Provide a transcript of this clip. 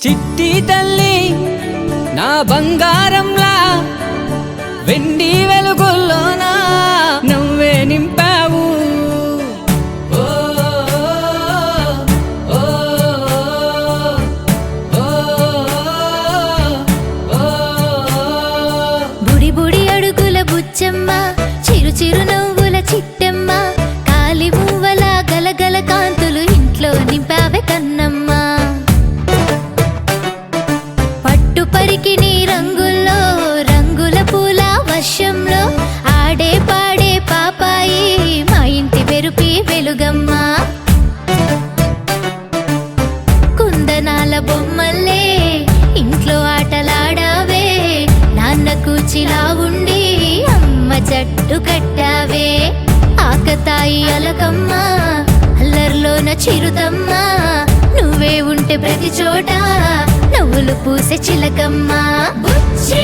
చిట్టి తల్లి నా బంగారంలా వెండి వెలుగుల్లోనా నువ్వే నింపావు. బుడి బుడి అడుగుల బుచ్చమ్మ, చిరు చిరు నవ్వుల చిట్టమ్మ, కాలి మువ్వల గలగల కాంతులు ఇంట్లో నింపావే కన్నమ్మ. పట్టు పరికి నీ రంగుల్లో రంగుల పూల వర్షంలో ఆడే పాడే పాపాయి మా ఇంటి వెరుపి వెలుగమ్మ. కుందనాల బొమ్మల్లే ఇంట్లో ఆటలాడావే, నాన్న కూచిలా ఉండి అమ్మ జట్టు కట్టావే. ఆకతాయి అలకమ్మ, అల్లర్లోన చిరుతమ్మ, నువ్వే ఉంటే ప్రతి చోట నవ్వులు పూసే చిలకమ్మ. బుచ్చి